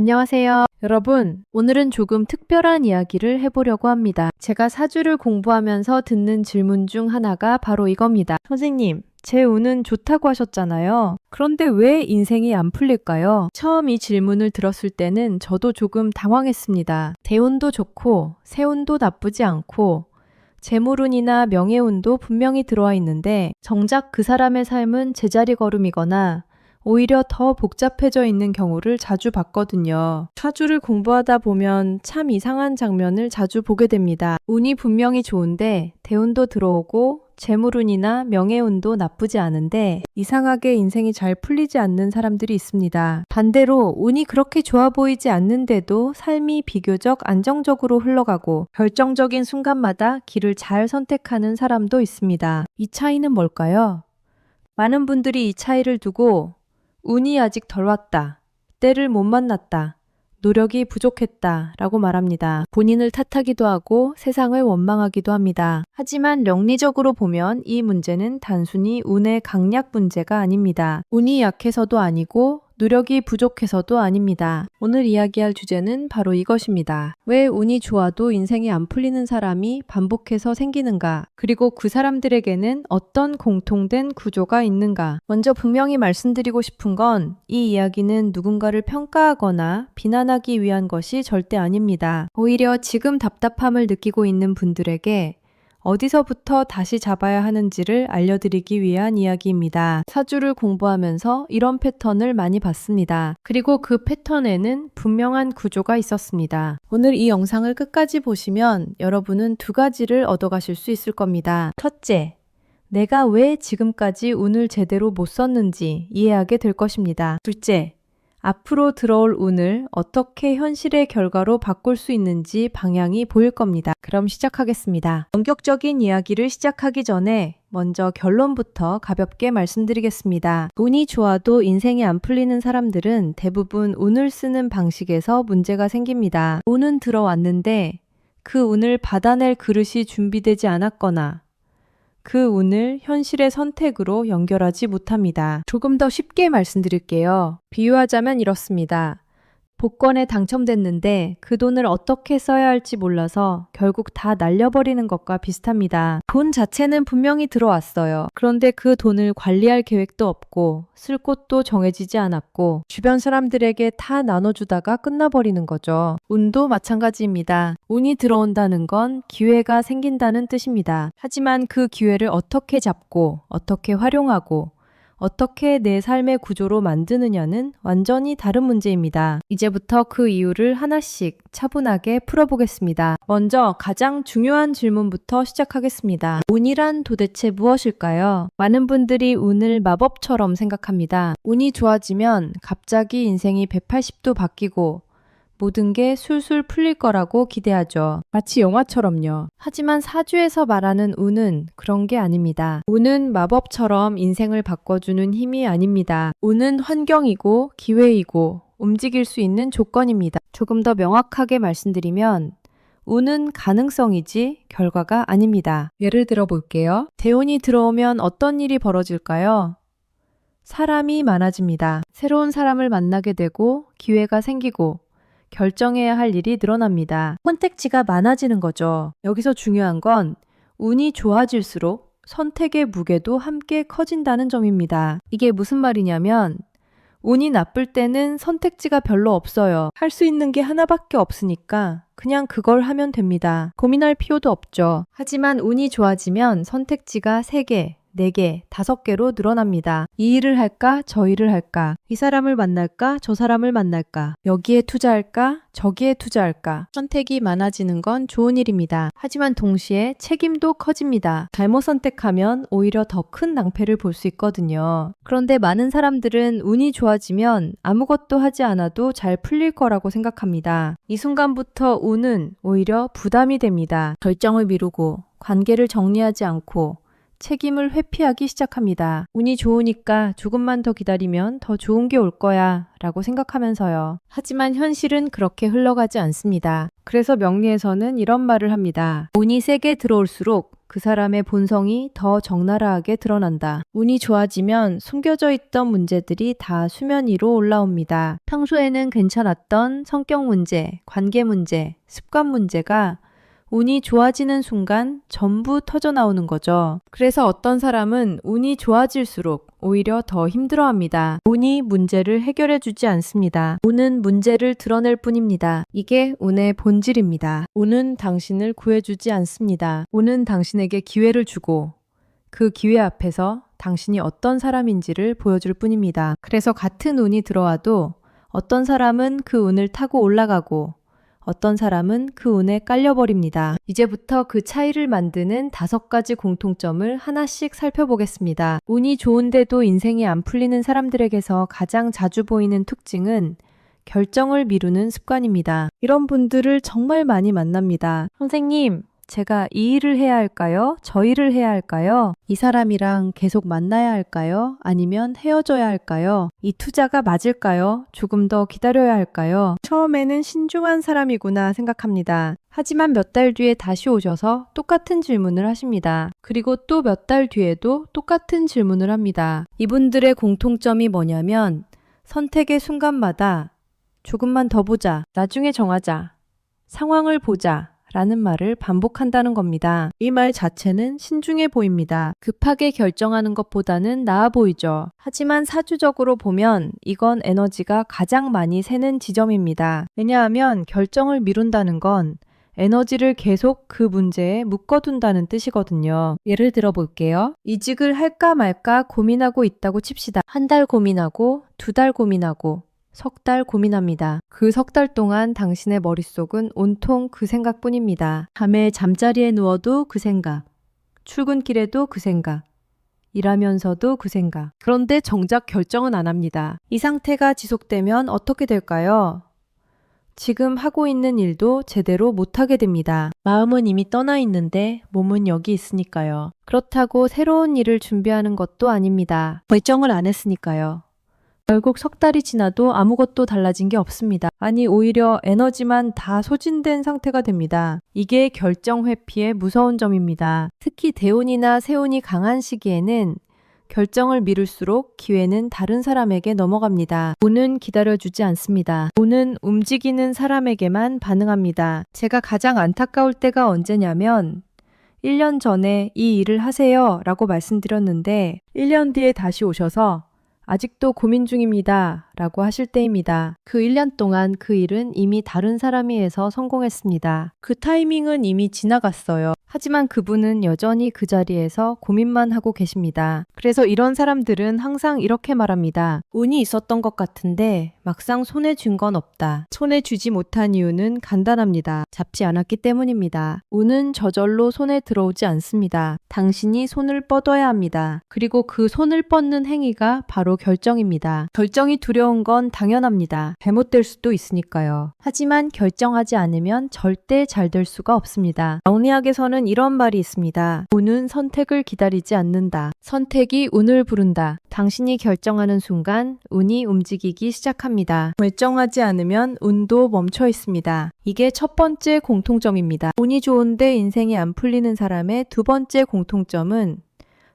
안녕하세요. 여러분, 오늘은 조금 특별한 이야기를 해보려고 합니다. 제가 사주를 공부하면서 듣는 질문 중 하나가 바로 이겁니다. 선생님, 제 운은 좋다고 하셨잖아요. 그런데 왜 인생이 안 풀릴까요? 처음 이 질문을 들었을 때는 저도 조금 당황했습니다. 대운도 좋고, 세운도 나쁘지 않고, 재물운이나 명예운도 분명히 들어와 있는데 정작 그 사람의 삶은 제자리 걸음이거나 오히려 더 복잡해져 있는 경우를 자주 봤거든요. 사주를 공부하다 보면 참 이상한 장면을 자주 보게 됩니다. 운이 분명히 좋은데 대운도 들어오고 재물운이나 명예운도 나쁘지 않은데 이상하게 인생이 잘 풀리지 않는 사람들이 있습니다. 반대로 운이 그렇게 좋아 보이지 않는데도 삶이 비교적 안정적으로 흘러가고 결정적인 순간마다 길을 잘 선택하는 사람도 있습니다. 이 차이는 뭘까요? 많은 분들이 이 차이를 두고 운이 아직 덜 왔다, 때를 못 만났다, 노력이 부족했다 라고 말합니다. 본인을 탓하기도 하고 세상을 원망하기도 합니다. 하지만 명리적으로 보면 이 문제는 단순히 운의 강약 문제가 아닙니다. 운이 약해서도 아니고 노력이 부족해서도 아닙니다. 오늘 이야기할 주제는 바로 이것입니다. 왜 운이 좋아도 인생이 안 풀리는 사람이 반복해서 생기는가? 그리고 그 사람들에게는 어떤 공통된 구조가 있는가? 먼저 분명히 말씀드리고 싶은 건 이 이야기는 누군가를 평가하거나 비난하기 위한 것이 절대 아닙니다. 오히려 지금 답답함을 느끼고 있는 분들에게 어디서부터 다시 잡아야 하는지를 알려드리기 위한 이야기입니다. 사주를 공부하면서 이런 패턴을 많이 봤습니다. 그리고 그 패턴에는 분명한 구조가 있었습니다. 오늘 이 영상을 끝까지 보시면 여러분은 두 가지를 얻어가실 수 있을 겁니다. 첫째, 내가 왜 지금까지 운을 제대로 못 썼는지 이해하게 될 것입니다. 둘째, 앞으로 들어올 운을 어떻게 현실의 결과로 바꿀 수 있는지 방향이 보일 겁니다. 그럼 시작하겠습니다. 본격적인 이야기를 시작하기 전에 먼저 결론부터 가볍게 말씀드리겠습니다. 운이 좋아도 인생이 안 풀리는 사람들은 대부분 운을 쓰는 방식에서 문제가 생깁니다. 운은 들어왔는데 그 운을 받아낼 그릇이 준비되지 않았거나 그 운을 현실의 선택으로 연결하지 못합니다. 조금 더 쉽게 말씀드릴게요. 비유하자면 이렇습니다. 복권에 당첨됐는데 그 돈을 어떻게 써야 할지 몰라서 결국 다 날려버리는 것과 비슷합니다. 돈 자체는 분명히 들어왔어요. 그런데 그 돈을 관리할 계획도 없고 쓸 곳도 정해지지 않았고 주변 사람들에게 다 나눠주다가 끝나버리는 거죠. 운도 마찬가지입니다. 운이 들어온다는 건 기회가 생긴다는 뜻입니다. 하지만 그 기회를 어떻게 잡고 어떻게 활용하고 어떻게 내 삶의 구조로 만드느냐는 완전히 다른 문제입니다. 이제부터 그 이유를 하나씩 차분하게 풀어보겠습니다. 먼저 가장 중요한 질문부터 시작하겠습니다. 운이란 도대체 무엇일까요? 많은 분들이 운을 마법처럼 생각합니다. 운이 좋아지면 갑자기 인생이 180도 바뀌고 모든 게 술술 풀릴 거라고 기대하죠. 마치 영화처럼요. 하지만 사주에서 말하는 운은 그런 게 아닙니다. 운은 마법처럼 인생을 바꿔주는 힘이 아닙니다. 운은 환경이고 기회이고 움직일 수 있는 조건입니다. 조금 더 명확하게 말씀드리면 운은 가능성이지 결과가 아닙니다. 예를 들어 볼게요. 대운이 들어오면 어떤 일이 벌어질까요? 사람이 많아집니다. 새로운 사람을 만나게 되고 기회가 생기고 결정해야 할 일이 늘어납니다. 선택지가 많아지는 거죠. 여기서 중요한 건 운이 좋아질수록 선택의 무게도 함께 커진다는 점입니다. 이게 무슨 말이냐면 운이 나쁠 때는 선택지가 별로 없어요. 할 수 있는 게 하나밖에 없으니까 그냥 그걸 하면 됩니다. 고민할 필요도 없죠. 하지만 운이 좋아지면 선택지가 3개, 4개, 5개로 늘어납니다. 이 일을 할까? 저 일을 할까? 이 사람을 만날까? 저 사람을 만날까? 여기에 투자할까? 저기에 투자할까? 선택이 많아지는 건 좋은 일입니다. 하지만 동시에 책임도 커집니다. 잘못 선택하면 오히려 더 큰 낭패를 볼 수 있거든요. 그런데 많은 사람들은 운이 좋아지면 아무것도 하지 않아도 잘 풀릴 거라고 생각합니다. 이 순간부터 운은 오히려 부담이 됩니다. 결정을 미루고 관계를 정리하지 않고 책임을 회피하기 시작합니다. 운이 좋으니까 조금만 더 기다리면 더 좋은 게 올 거야 라고 생각하면서요. 하지만 현실은 그렇게 흘러가지 않습니다. 그래서 명리에서는 이런 말을 합니다. 운이 세게 들어올수록 그 사람의 본성이 더 적나라하게 드러난다. 운이 좋아지면 숨겨져 있던 문제들이 다 수면 위로 올라옵니다. 평소에는 괜찮았던 성격 문제, 관계 문제, 습관 문제가 운이 좋아지는 순간 전부 터져 나오는 거죠. 그래서 어떤 사람은 운이 좋아질수록 오히려 더 힘들어합니다. 운이 문제를 해결해 주지 않습니다. 운은 문제를 드러낼 뿐입니다. 이게 운의 본질입니다. 운은 당신을 구해주지 않습니다. 운은 당신에게 기회를 주고 그 기회 앞에서 당신이 어떤 사람인지를 보여줄 뿐입니다. 그래서 같은 운이 들어와도 어떤 사람은 그 운을 타고 올라가고 어떤 사람은 그 운에 깔려버립니다. 이제부터 그 차이를 만드는 5가지 공통점을 하나씩 살펴보겠습니다. 운이 좋은데도 인생이 안 풀리는 사람들에게서 가장 자주 보이는 특징은 결정을 미루는 습관입니다. 이런 분들을 정말 많이 만납니다. 선생님, 제가 이 일을 해야 할까요? 저 일을 해야 할까요? 이 사람이랑 계속 만나야 할까요? 아니면 헤어져야 할까요? 이 투자가 맞을까요? 조금 더 기다려야 할까요? 처음에는 신중한 사람이구나 생각합니다. 하지만 몇 달 뒤에 다시 오셔서 똑같은 질문을 하십니다. 그리고 또 몇 달 뒤에도 똑같은 질문을 합니다. 이분들의 공통점이 뭐냐면 선택의 순간마다 조금만 더 보자, 나중에 정하자, 상황을 보자 라는 말을 반복한다는 겁니다. 이 말 자체는 신중해 보입니다. 급하게 결정하는 것보다는 나아 보이죠. 하지만 사주적으로 보면 이건 에너지가 가장 많이 새는 지점입니다. 왜냐하면 결정을 미룬다는 건 에너지를 계속 그 문제에 묶어둔다는 뜻이거든요. 예를 들어 볼게요. 이직을 할까 말까 고민하고 있다고 칩시다. 1달 고민하고 2달 고민하고 석 달 고민합니다. 그 석 달 동안 당신의 머릿속은 온통 그 생각뿐입니다. 밤에 잠자리에 누워도 그 생각, 출근길에도 그 생각, 일하면서도 그 생각. 그런데 정작 결정은 안 합니다. 이 상태가 지속되면 어떻게 될까요? 지금 하고 있는 일도 제대로 못하게 됩니다. 마음은 이미 떠나 있는데 몸은 여기 있으니까요. 그렇다고 새로운 일을 준비하는 것도 아닙니다. 결정을 안 했으니까요. 결국 석 달이 지나도 아무것도 달라진 게 없습니다. 아니, 오히려 에너지만 다 소진된 상태가 됩니다. 이게 결정 회피의 무서운 점입니다. 특히 대운이나 세운이 강한 시기에는 결정을 미룰수록 기회는 다른 사람에게 넘어갑니다. 운은 기다려주지 않습니다. 운은 움직이는 사람에게만 반응합니다. 제가 가장 안타까울 때가 언제냐면 1년 전에 이 일을 하세요 라고 말씀드렸는데 1년 뒤에 다시 오셔서 아직도 고민 중입니다 라고 하실 때입니다. 그 1년 동안 그 일은 이미 다른 사람이 해서 성공했습니다. 그 타이밍은 이미 지나갔어요. 하지만 그분은 여전히 그 자리에서 고민만 하고 계십니다. 그래서 이런 사람들은 항상 이렇게 말합니다. 운이 있었던 것 같은데 막상 손에 쥔 건 없다. 손에 쥐지 못한 이유는 간단합니다. 잡지 않았기 때문입니다. 운은 저절로 손에 들어오지 않습니다. 당신이 손을 뻗어야 합니다. 그리고 그 손을 뻗는 행위가 바로 결정입니다. 결정이 두려운 건 당연합니다. 잘못될 수도 있으니까요. 하지만 결정하지 않으면 절대 잘 될 수가 없습니다. 명리학에서는 이런 말이 있습니다. 운은 선택을 기다리지 않는다. 선택이 운을 부른다. 당신이 결정하는 순간 운이 움직이기 시작합니다. 결정하지 않으면 운도 멈춰 있습니다. 이게 첫 번째 공통점입니다. 운이 좋은데 인생이 안 풀리는 사람의 두 번째 공통점은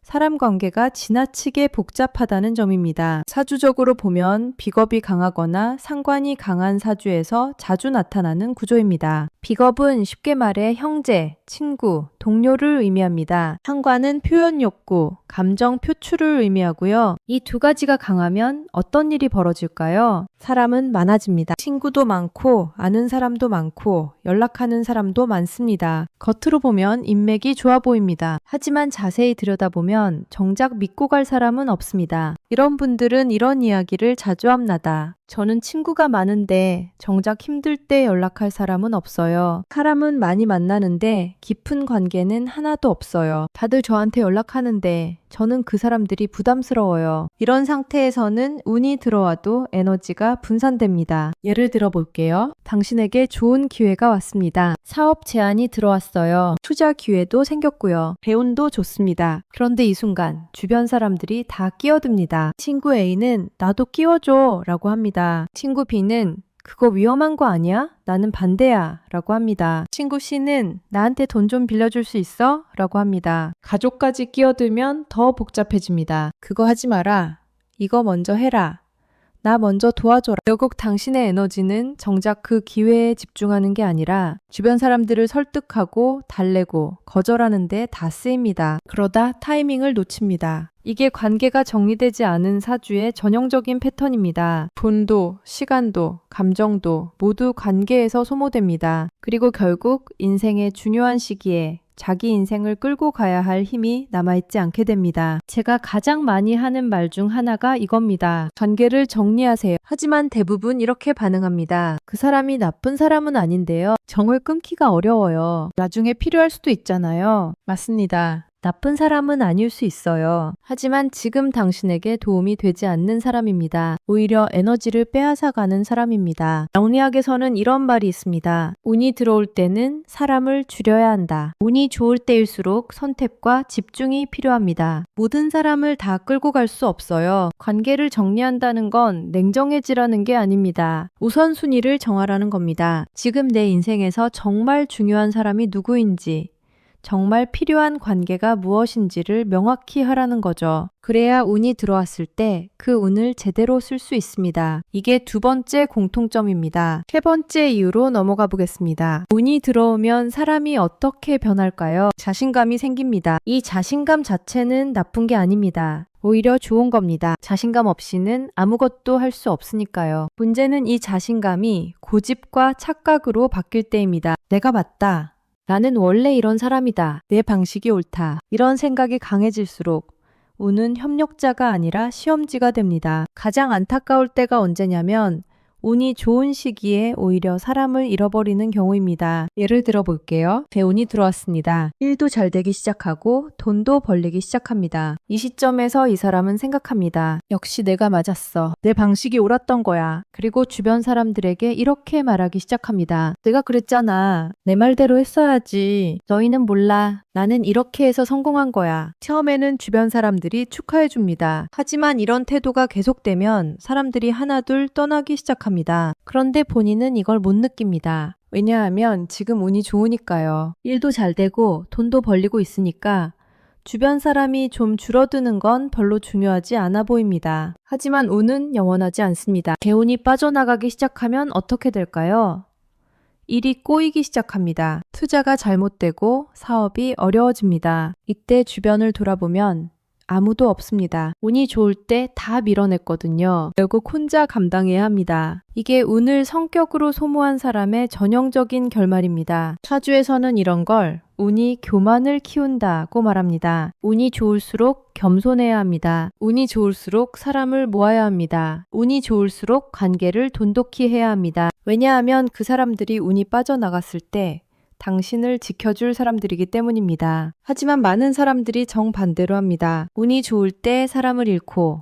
사람 관계가 지나치게 복잡하다는 점입니다. 사주적으로 보면 비겁이 강하거나 상관이 강한 사주에서 자주 나타나는 구조입니다. 비겁은 쉽게 말해 형제, 친구, 동료를 의미합니다. 상관은 표현 욕구, 감정 표출을 의미하고요. 이 두 가지가 강하면 어떤 일이 벌어질까요? 사람은 많아집니다. 친구도 많고 아는 사람도 많고 연락하는 사람도 많습니다. 겉으로 보면 인맥이 좋아 보입니다. 하지만 자세히 들여다보면 정작 믿고 갈 사람은 없습니다. 이런 분들은 이런 이야기를 자주 합니다. 저는 친구가 많은데 정작 힘들 때 연락할 사람은 없어요. 사람은 많이 만나는데 깊은 관계는 하나도 없어요. 다들 저한테 연락하는데 저는 그 사람들이 부담스러워요. 이런 상태에서는 운이 들어와도 에너지가 분산됩니다. 예를 들어 볼게요. 당신에게 좋은 기회가 왔습니다. 사업 제안이 들어왔어요. 투자 기회도 생겼고요. 배운도 좋습니다. 그런데 이 순간 주변 사람들이 다 끼어듭니다. 친구 A는 나도 끼워줘 라고 합니다. 친구 B는 그거 위험한 거 아니야? 나는 반대야. 라고 합니다. 친구 C는 나한테 돈 좀 빌려줄 수 있어? 라고 합니다. 가족까지 끼어들면 더 복잡해집니다. 그거 하지 마라. 이거 먼저 해라. 나 먼저 도와줘라. 결국 당신의 에너지는 정작 그 기회에 집중하는 게 아니라 주변 사람들을 설득하고 달래고 거절하는 데 다 쓰입니다. 그러다 타이밍을 놓칩니다. 이게 관계가 정리되지 않은 사주의 전형적인 패턴입니다. 돈도, 시간도, 감정도 모두 관계에서 소모됩니다. 그리고 결국 인생의 중요한 시기에 자기 인생을 끌고 가야 할 힘이 남아있지 않게 됩니다. 제가 가장 많이 하는 말 중 하나가 이겁니다. 관계를 정리하세요. 하지만 대부분 이렇게 반응합니다. 그 사람이 나쁜 사람은 아닌데요. 정을 끊기가 어려워요. 나중에 필요할 수도 있잖아요. 맞습니다. 나쁜 사람은 아닐 수 있어요. 하지만 지금 당신에게 도움이 되지 않는 사람입니다. 오히려 에너지를 빼앗아가는 사람입니다. 영리학에서는 이런 말이 있습니다. 운이 들어올 때는 사람을 줄여야 한다. 운이 좋을 때일수록 선택과 집중이 필요합니다. 모든 사람을 다 끌고 갈 수 없어요. 관계를 정리한다는 건 냉정해지라는 게 아닙니다. 우선순위를 정하라는 겁니다. 지금 내 인생에서 정말 중요한 사람이 누구인지, 정말 필요한 관계가 무엇인지를 명확히 하라는 거죠. 그래야 운이 들어왔을 때 그 운을 제대로 쓸 수 있습니다. 이게 두 번째 공통점입니다. 세 번째 이유로 넘어가 보겠습니다. 운이 들어오면 사람이 어떻게 변할까요? 자신감이 생깁니다. 이 자신감 자체는 나쁜 게 아닙니다. 오히려 좋은 겁니다. 자신감 없이는 아무것도 할 수 없으니까요. 문제는 이 자신감이 고집과 착각으로 바뀔 때입니다. 내가 맞다. 나는 원래 이런 사람이다. 내 방식이 옳다. 이런 생각이 강해질수록 운은 협력자가 아니라 시험지가 됩니다. 가장 안타까울 때가 언제냐면 운이 좋은 시기에 오히려 사람을 잃어버리는 경우입니다. 예를 들어 볼게요. 대운이 들어왔습니다. 일도 잘 되기 시작하고 돈도 벌리기 시작합니다. 이 시점에서 이 사람은 생각합니다. 역시 내가 맞았어. 내 방식이 옳았던 거야. 그리고 주변 사람들에게 이렇게 말하기 시작합니다. 내가 그랬잖아. 내 말대로 했어야지. 너희는 몰라. 나는 이렇게 해서 성공한 거야. 처음에는 주변 사람들이 축하해 줍니다. 하지만 이런 태도가 계속되면 사람들이 하나둘 떠나기 시작합니다. 그런데 본인은 이걸 못 느낍니다. 왜냐하면 지금 운이 좋으니까요. 일도 잘 되고 돈도 벌리고 있으니까 주변 사람이 좀 줄어드는 건 별로 중요하지 않아 보입니다. 하지만 운은 영원하지 않습니다. 개운이 빠져나가기 시작하면 어떻게 될까요? 일이 꼬이기 시작합니다. 투자가 잘못되고 사업이 어려워집니다. 이때 주변을 돌아보면 아무도 없습니다. 운이 좋을 때 다 밀어냈거든요. 결국 혼자 감당해야 합니다. 이게 운을 성격으로 소모한 사람의 전형적인 결말입니다. 사주에서는 이런 걸 운이 교만을 키운다고 말합니다. 운이 좋을수록 겸손해야 합니다. 운이 좋을수록 사람을 모아야 합니다. 운이 좋을수록 관계를 돈독히 해야 합니다. 왜냐하면 그 사람들이 운이 빠져나갔을 때 당신을 지켜줄 사람들이기 때문입니다. 하지만 많은 사람들이 정반대로 합니다. 운이 좋을 때 사람을 잃고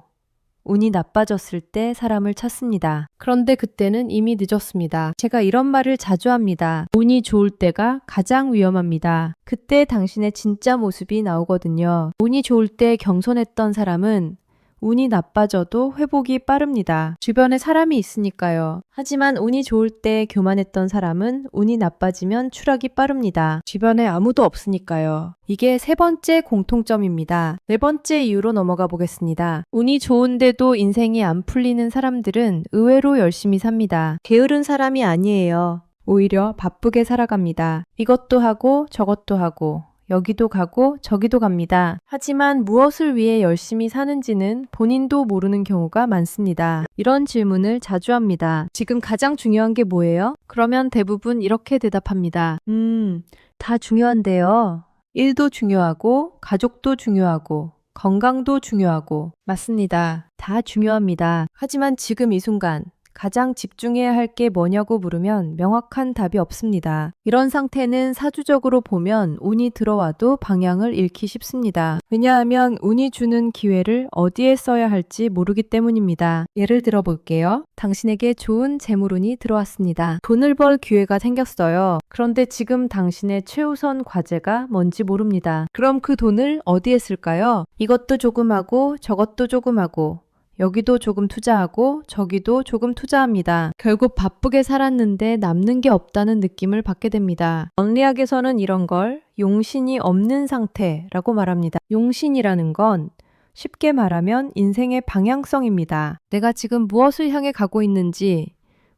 운이 나빠졌을 때 사람을 찾습니다. 그런데 그때는 이미 늦었습니다. 제가 이런 말을 자주 합니다. 운이 좋을 때가 가장 위험합니다. 그때 당신의 진짜 모습이 나오거든요. 운이 좋을 때 겸손했던 사람은 운이 나빠져도 회복이 빠릅니다. 주변에 사람이 있으니까요. 하지만 운이 좋을 때 교만했던 사람은 운이 나빠지면 추락이 빠릅니다. 주변에 아무도 없으니까요. 이게 세 번째 공통점입니다. 네 번째 이유로 넘어가 보겠습니다. 운이 좋은데도 인생이 안 풀리는 사람들은 의외로 열심히 삽니다. 게으른 사람이 아니에요. 오히려 바쁘게 살아갑니다. 이것도 하고 저것도 하고 여기도 가고 저기도 갑니다. 하지만 무엇을 위해 열심히 사는지는 본인도 모르는 경우가 많습니다. 이런 질문을 자주 합니다. 지금 가장 중요한 게 뭐예요? 그러면 대부분 이렇게 대답합니다. 다 중요한데요. 일도 중요하고 가족도 중요하고 건강도 중요하고 맞습니다. 다 중요합니다. 하지만 지금 이 순간 가장 집중해야 할 게 뭐냐고 물으면 명확한 답이 없습니다. 이런 상태는 사주적으로 보면 운이 들어와도 방향을 잃기 쉽습니다. 왜냐하면 운이 주는 기회를 어디에 써야 할지 모르기 때문입니다. 예를 들어 볼게요. 당신에게 좋은 재물운이 들어왔습니다. 돈을 벌 기회가 생겼어요. 그런데 지금 당신의 최우선 과제가 뭔지 모릅니다. 그럼 그 돈을 어디에 쓸까요? 이것도 조금 하고 저것도 조금 하고 여기도 조금 투자하고 저기도 조금 투자합니다. 결국 바쁘게 살았는데 남는 게 없다는 느낌을 받게 됩니다. 명리학에서는 이런 걸 용신이 없는 상태라고 말합니다. 용신이라는 건 쉽게 말하면 인생의 방향성입니다. 내가 지금 무엇을 향해 가고 있는지,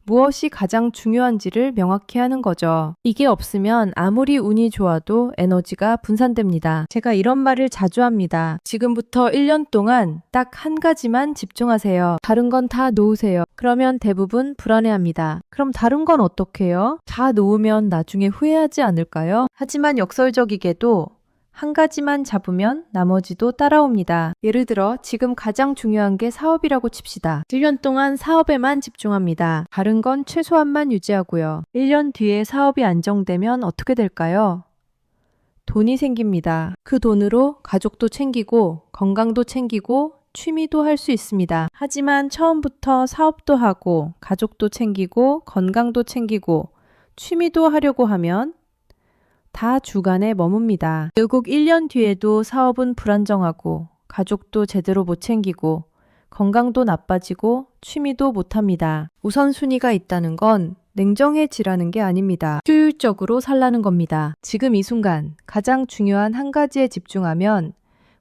무엇이 가장 중요한지를 명확히 하는 거죠. 이게 없으면 아무리 운이 좋아도 에너지가 분산됩니다. 제가 이런 말을 자주 합니다. 지금부터 1년 동안 딱 한 가지만 집중하세요. 다른 건 다 놓으세요. 그러면 대부분 불안해합니다. 그럼 다른 건 어떻게요? 다 놓으면 나중에 후회하지 않을까요? 하지만 역설적이게도 한 가지만 잡으면 나머지도 따라옵니다. 예를 들어 지금 가장 중요한 게 사업이라고 칩시다. 1년 동안 사업에만 집중합니다. 다른 건 최소한만 유지하고요. 1년 뒤에 사업이 안정되면 어떻게 될까요? 돈이 생깁니다. 그 돈으로 가족도 챙기고 건강도 챙기고 취미도 할 수 있습니다. 하지만 처음부터 사업도 하고 가족도 챙기고 건강도 챙기고 취미도 하려고 하면 다 주간에 머뭅니다. 결국 1년 뒤에도 사업은 불안정하고 가족도 제대로 못 챙기고 건강도 나빠지고 취미도 못합니다. 우선순위가 있다는 건 냉정해지라는 게 아닙니다. 효율적으로 살라는 겁니다. 지금 이 순간 가장 중요한 한 가지에 집중하면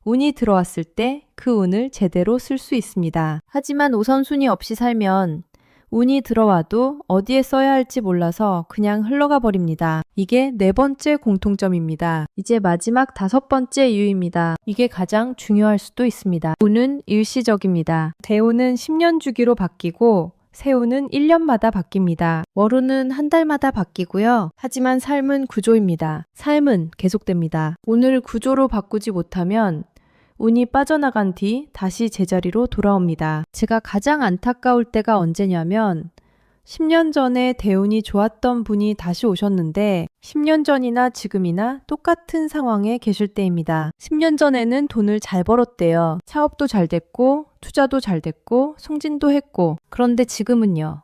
운이 들어왔을 때 그 운을 제대로 쓸 수 있습니다. 하지만 우선순위 없이 살면 운이 들어와도 어디에 써야 할지 몰라서 그냥 흘러가 버립니다. 이게 4번째 공통점입니다. 이제 마지막 5번째 이유입니다. 이게 가장 중요할 수도 있습니다. 운은 일시적입니다. 대운은 10년 주기로 바뀌고 새운은 1년마다 바뀝니다. 월운은 한 달마다 바뀌고요. 하지만 삶은 구조입니다. 삶은 계속됩니다. 오늘 구조로 바꾸지 못하면 운이 빠져나간 뒤 다시 제자리로 돌아옵니다. 제가 가장 안타까울 때가 언제냐면 10년 전에 대운이 좋았던 분이 다시 오셨는데 10년 전이나 지금이나 똑같은 상황에 계실 때입니다. 10년 전에는 돈을 잘 벌었대요. 사업도 잘 됐고 투자도 잘 됐고 승진도 했고 그런데 지금은요.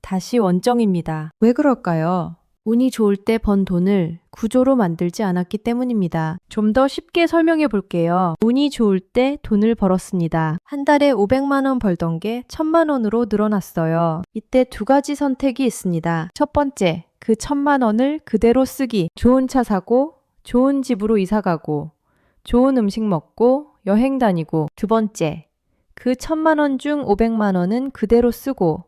다시 원정입니다. 왜 그럴까요? 운이 좋을 때 번 돈을 구조로 만들지 않았기 때문입니다. 좀 더 쉽게 설명해 볼게요. 운이 좋을 때 돈을 벌었습니다. 한 달에 500만 원 벌던 게 1000만 원으로 늘어났어요. 이때 2가지 선택이 있습니다. 첫 번째, 그 1000만 원을 그대로 쓰기. 좋은 차 사고, 좋은 집으로 이사 가고, 좋은 음식 먹고, 여행 다니고. 두 번째, 그 1000만 원 중 500만 원은 그대로 쓰고,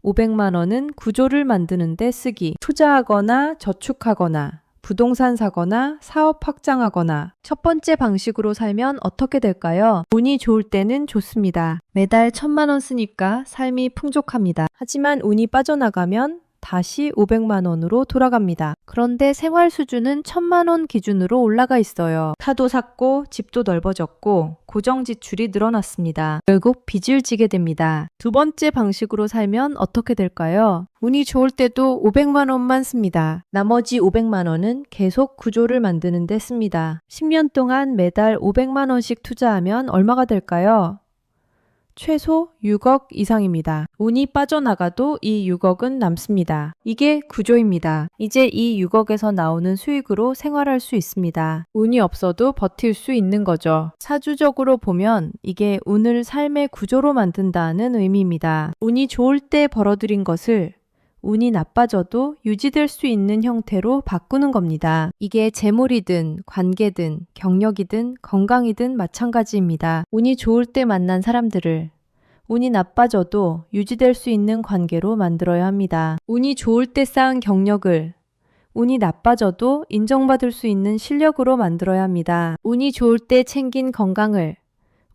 500만 원은 구조를 만드는 데 쓰기. 투자하거나 저축하거나 부동산 사거나 사업 확장하거나. 첫 번째 방식으로 살면 어떻게 될까요? 운이 좋을 때는 좋습니다. 매달 1000만 원 쓰니까 삶이 풍족합니다. 하지만 운이 빠져나가면 다시 500만 원으로 돌아갑니다. 그런데 생활 수준은 1000만 원 기준으로 올라가 있어요. 차도 샀고 집도 넓어졌고 고정 지출이 늘어났습니다. 결국 빚을 지게 됩니다. 두 번째 방식으로 살면 어떻게 될까요? 운이 좋을 때도 500만 원만 씁니다. 나머지 500만 원은 계속 구조를 만드는 데 씁니다. 10년 동안 매달 500만 원씩 투자하면 얼마가 될까요? 최소 6억 이상입니다. 운이 빠져나가도 이 6억은 남습니다. 이게 구조입니다. 이제 이 6억에서 나오는 수익으로 생활할 수 있습니다. 운이 없어도 버틸 수 있는 거죠. 사주적으로 보면 이게 운을 삶의 구조로 만든다는 의미입니다. 운이 좋을 때 벌어들인 것을 운이 나빠져도 유지될 수 있는 형태로 바꾸는 겁니다. 이게 재물이든 관계든 경력이든 건강이든 마찬가지입니다. 운이 좋을 때 만난 사람들을 운이 나빠져도 유지될 수 있는 관계로 만들어야 합니다. 운이 좋을 때 쌓은 경력을 운이 나빠져도 인정받을 수 있는 실력으로 만들어야 합니다. 운이 좋을 때 챙긴 건강을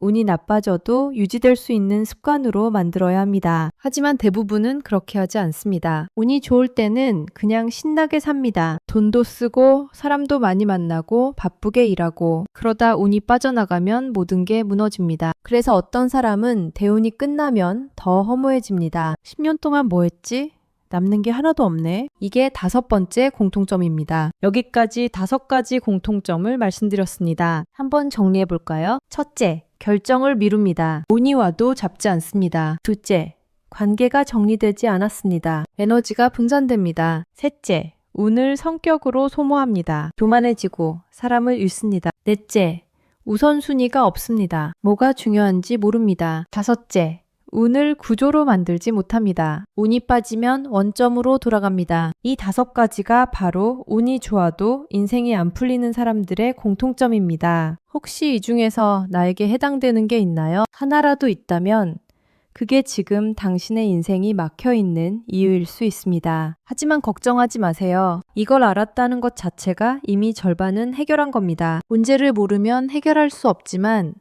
운이 나빠져도 유지될 수 있는 습관으로 만들어야 합니다. 하지만 대부분은 그렇게 하지 않습니다. 운이 좋을 때는 그냥 신나게 삽니다. 돈도 쓰고 사람도 많이 만나고 바쁘게 일하고 그러다 운이 빠져나가면 모든 게 무너집니다. 그래서 어떤 사람은 대운이 끝나면 더 허무해집니다. 10년 동안 뭐 했지? 남는 게 하나도 없네. 이게 5번째 공통점입니다. 여기까지 5가지 공통점을 말씀드렸습니다. 한번 정리해 볼까요? 첫째, 결정을 미룹니다. 운이 와도 잡지 않습니다. 둘째, 관계가 정리되지 않았습니다. 에너지가 분산됩니다. 셋째, 운을 성격으로 소모합니다. 교만해지고 사람을 잃습니다. 넷째, 우선순위가 없습니다. 뭐가 중요한지 모릅니다. 다섯째, 운을 구조로 만들지 못합니다. 운이 빠지면 원점으로 돌아갑니다. 이 5가지가 바로 운이 좋아도 인생이 안 풀리는 사람들의 공통점입니다. 혹시 이 중에서 나에게 해당되는 게 있나요? 하나라도 있다면 그게 지금 당신의 인생이 막혀 있는 이유일 수 있습니다. 하지만 걱정하지 마세요. 이걸 알았다는 것 자체가 이미 절반은 해결한 겁니다. 문제를 모르면 해결할 수 없지만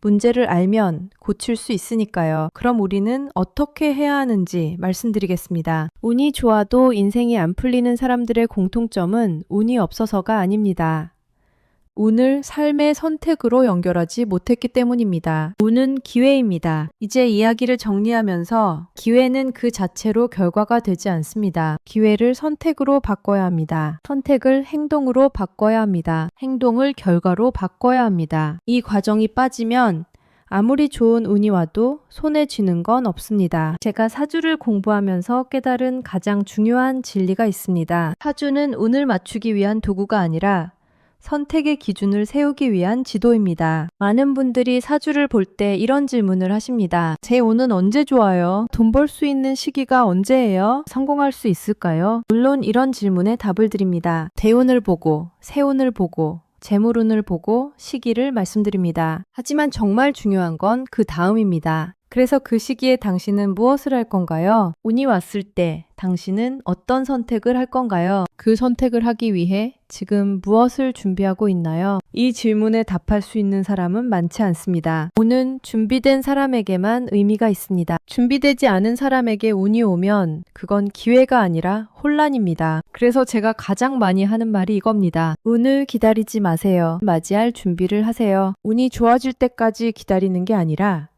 문제를 알면 고칠 수 있으니까요. 그럼 우리는 어떻게 해야 하는지 말씀드리겠습니다. 운이 좋아도 인생이 안 풀리는 사람들의 공통점은 운이 없어서가 아닙니다. 운을 삶의 선택으로 연결하지 못했기 때문입니다. 운은 기회입니다. 이제 이야기를 정리하면서 기회는 그 자체로 결과가 되지 않습니다. 기회를 선택으로 바꿔야 합니다. 선택을 행동으로 바꿔야 합니다. 행동을 결과로 바꿔야 합니다. 이 과정이 빠지면 아무리 좋은 운이 와도 손에 쥐는 건 없습니다. 제가 사주를 공부하면서 깨달은 가장 중요한 진리가 있습니다. 사주는 운을 맞추기 위한 도구가 아니라 선택의 기준을 세우기 위한 지도입니다. 많은 분들이 사주를 볼 때 이런 질문을 하십니다. 제 운은 언제 좋아요? 돈 벌 수 있는 시기가 언제예요? 성공할 수 있을까요? 물론 이런 질문에 답을 드립니다. 대운을 보고, 세운을 보고, 재물운을 보고 시기를 말씀드립니다. 하지만 정말 중요한 건 그 다음입니다. 그래서 그 시기에 당신은 무엇을 할 건가요? 운이 왔을 때 당신은 어떤 선택을 할 건가요? 그 선택을 하기 위해 지금 무엇을 준비하고 있나요? 이 질문에 답할 수 있는 사람은 많지 않습니다. 운은 준비된 사람에게만 의미가 있습니다. 준비되지 않은 사람에게 운이 오면 그건 기회가 아니라 혼란입니다. 그래서 제가 가장 많이 하는 말이 이겁니다. 운을 기다리지 마세요. 맞이할 준비를 하세요. 운이 좋아질 때까지 기다리는 게 아니라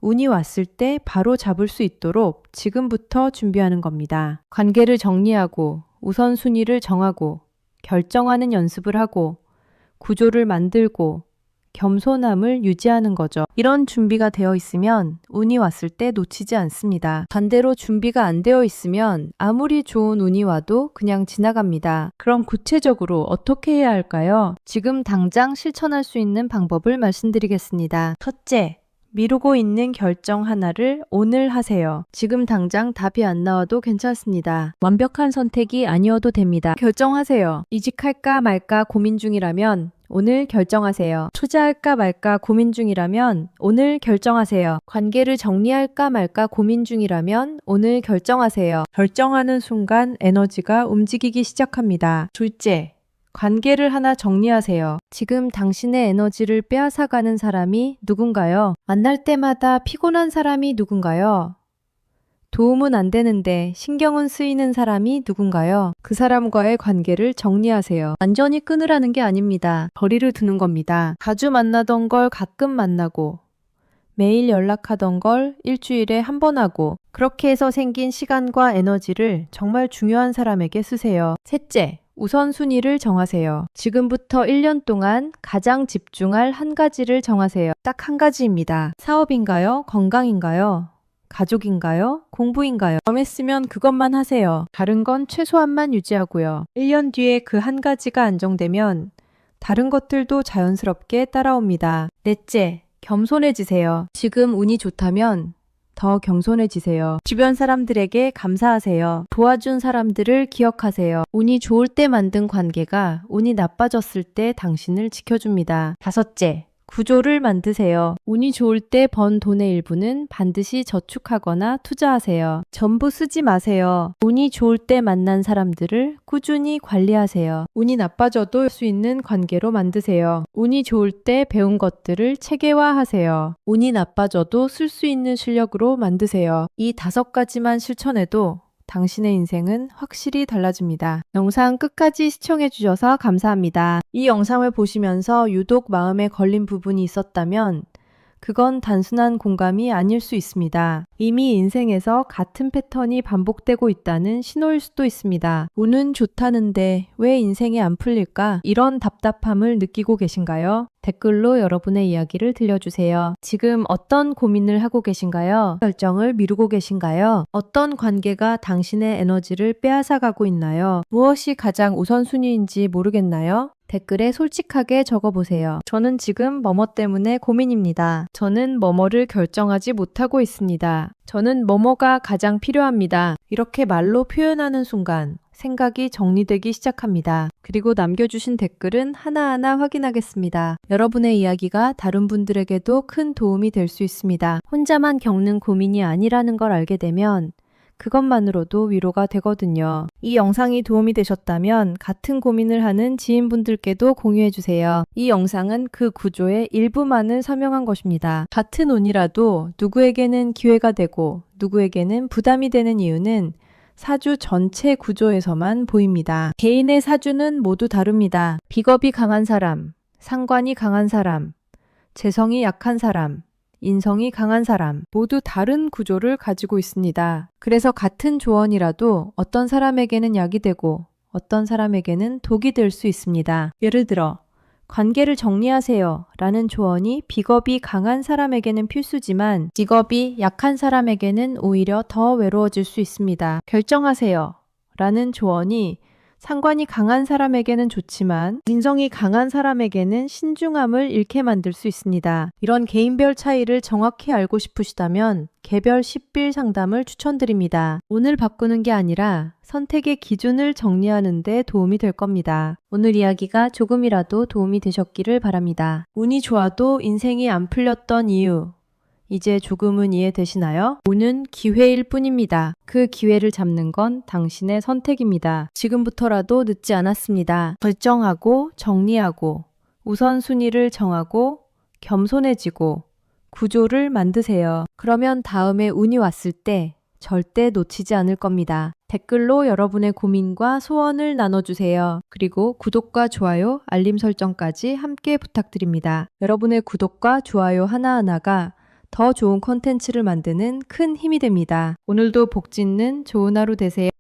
운이 왔을 때 바로 잡을 수 있도록 지금부터 준비하는 겁니다. 관계를 정리하고 우선순위를 정하고 결정하는 연습을 하고 구조를 만들고 겸손함을 유지하는 거죠. 이런 준비가 되어 있으면 운이 왔을 때 놓치지 않습니다. 반대로 준비가 안 되어 있으면 아무리 좋은 운이 와도 그냥 지나갑니다. 그럼 구체적으로 어떻게 해야 할까요? 지금 당장 실천할 수 있는 방법을 말씀드리겠습니다. 첫째, 미루고 있는 결정 하나를 오늘 하세요. 지금 당장 답이 안 나와도 괜찮습니다. 완벽한 선택이 아니어도 됩니다. 결정하세요. 이직할까 말까 고민 중이라면 오늘 결정하세요. 투자할까 말까 고민 중이라면 오늘 결정하세요. 관계를 정리할까 말까 고민 중이라면 오늘 결정하세요. 결정하는 순간 에너지가 움직이기 시작합니다. 둘째, 관계를 하나 정리하세요. 지금 당신의 에너지를 빼앗아가는 사람이 누군가요? 만날 때마다 피곤한 사람이 누군가요? 도움은 안 되는데 신경은 쓰이는 사람이 누군가요? 그 사람과의 관계를 정리하세요. 완전히 끊으라는 게 아닙니다. 거리를 두는 겁니다. 자주 만나던 걸 가끔 만나고 매일 연락하던 걸 일주일에 한 번 하고 그렇게 해서 생긴 시간과 에너지를 정말 중요한 사람에게 쓰세요. 셋째, 우선순위를 정하세요. 지금부터 1년 동안 가장 집중할 한 가지를 정하세요. 딱 한 가지입니다. 사업인가요? 건강인가요? 가족인가요? 공부인가요? 정했으면 그것만 하세요. 다른 건 최소한만 유지하고요. 1년 뒤에 그 한 가지가 안정되면 다른 것들도 자연스럽게 따라옵니다. 넷째, 겸손해지세요. 지금 운이 좋다면 더 겸손해지세요. 주변 사람들에게 감사하세요. 도와준 사람들을 기억하세요. 운이 좋을 때 만든 관계가 운이 나빠졌을 때 당신을 지켜줍니다. 다섯째, 구조를 만드세요. 운이 좋을 때 번 돈의 일부는 반드시 저축하거나 투자하세요. 전부 쓰지 마세요. 운이 좋을 때 만난 사람들을 꾸준히 관리하세요. 운이 나빠져도 할 수 있는 관계로 만드세요. 운이 좋을 때 배운 것들을 체계화하세요. 운이 나빠져도 쓸 수 있는 실력으로 만드세요. 이 5가지만 실천해도 당신의 인생은 확실히 달라집니다. 영상 끝까지 시청해주셔서 감사합니다. 이 영상을 보시면서 유독 마음에 걸린 부분이 있었다면 그건 단순한 공감이 아닐 수 있습니다. 이미 인생에서 같은 패턴이 반복되고 있다는 신호일 수도 있습니다. 운은 좋다는데 왜 인생이 안 풀릴까? 이런 답답함을 느끼고 계신가요? 댓글로 여러분의 이야기를 들려주세요. 지금 어떤 고민을 하고 계신가요? 결정을 미루고 계신가요? 어떤 관계가 당신의 에너지를 빼앗아가고 있나요? 무엇이 가장 우선순위인지 모르겠나요? 댓글에 솔직하게 적어보세요. 저는 지금 뭐뭐 때문에 고민입니다. 저는 뭐뭐를 결정하지 못하고 있습니다. 저는 뭐뭐가 가장 필요합니다. 이렇게 말로 표현하는 순간 생각이 정리되기 시작합니다. 그리고 남겨주신 댓글은 하나하나 확인하겠습니다. 여러분의 이야기가 다른 분들에게도 큰 도움이 될 수 있습니다. 혼자만 겪는 고민이 아니라는 걸 알게 되면 그것만으로도 위로가 되거든요. 이 영상이 도움이 되셨다면 같은 고민을 하는 지인분들께도 공유해주세요. 이 영상은 그 구조의 일부만을 설명한 것입니다. 같은 운이라도 누구에게는 기회가 되고 누구에게는 부담이 되는 이유는 사주 전체 구조에서만 보입니다. 개인의 사주는 모두 다릅니다. 비겁이 강한 사람, 상관이 강한 사람, 재성이 약한 사람, 인성이 강한 사람 모두 다른 구조를 가지고 있습니다. 그래서 같은 조언이라도 어떤 사람에게는 약이 되고 어떤 사람에게는 독이 될 수 있습니다. 예를 들어 관계를 정리하세요 라는 조언이 비겁이 강한 사람에게는 필수지만 직업이 약한 사람에게는 오히려 더 외로워질 수 있습니다. 결정하세요 라는 조언이 상관이 강한 사람에게는 좋지만 인성이 강한 사람에게는 신중함을 잃게 만들 수 있습니다. 이런 개인별 차이를 정확히 알고 싶으시다면 개별 10빌 상담을 추천드립니다. 운을 바꾸는 게 아니라 선택의 기준을 정리하는 데 도움이 될 겁니다. 오늘 이야기가 조금이라도 도움이 되셨기를 바랍니다. 운이 좋아도 인생이 안 풀렸던 이유 이제 조금은 이해되시나요? 운은 기회일 뿐입니다. 그 기회를 잡는 건 당신의 선택입니다. 지금부터라도 늦지 않았습니다. 결정하고 정리하고 우선순위를 정하고 겸손해지고 구조를 만드세요. 그러면 다음에 운이 왔을 때 절대 놓치지 않을 겁니다. 댓글로 여러분의 고민과 소원을 나눠주세요. 그리고 구독과 좋아요, 알림 설정까지 함께 부탁드립니다. 여러분의 구독과 좋아요 하나하나가 더 좋은 콘텐츠를 만드는 큰 힘이 됩니다. 오늘도 복 짓는 좋은 하루 되세요.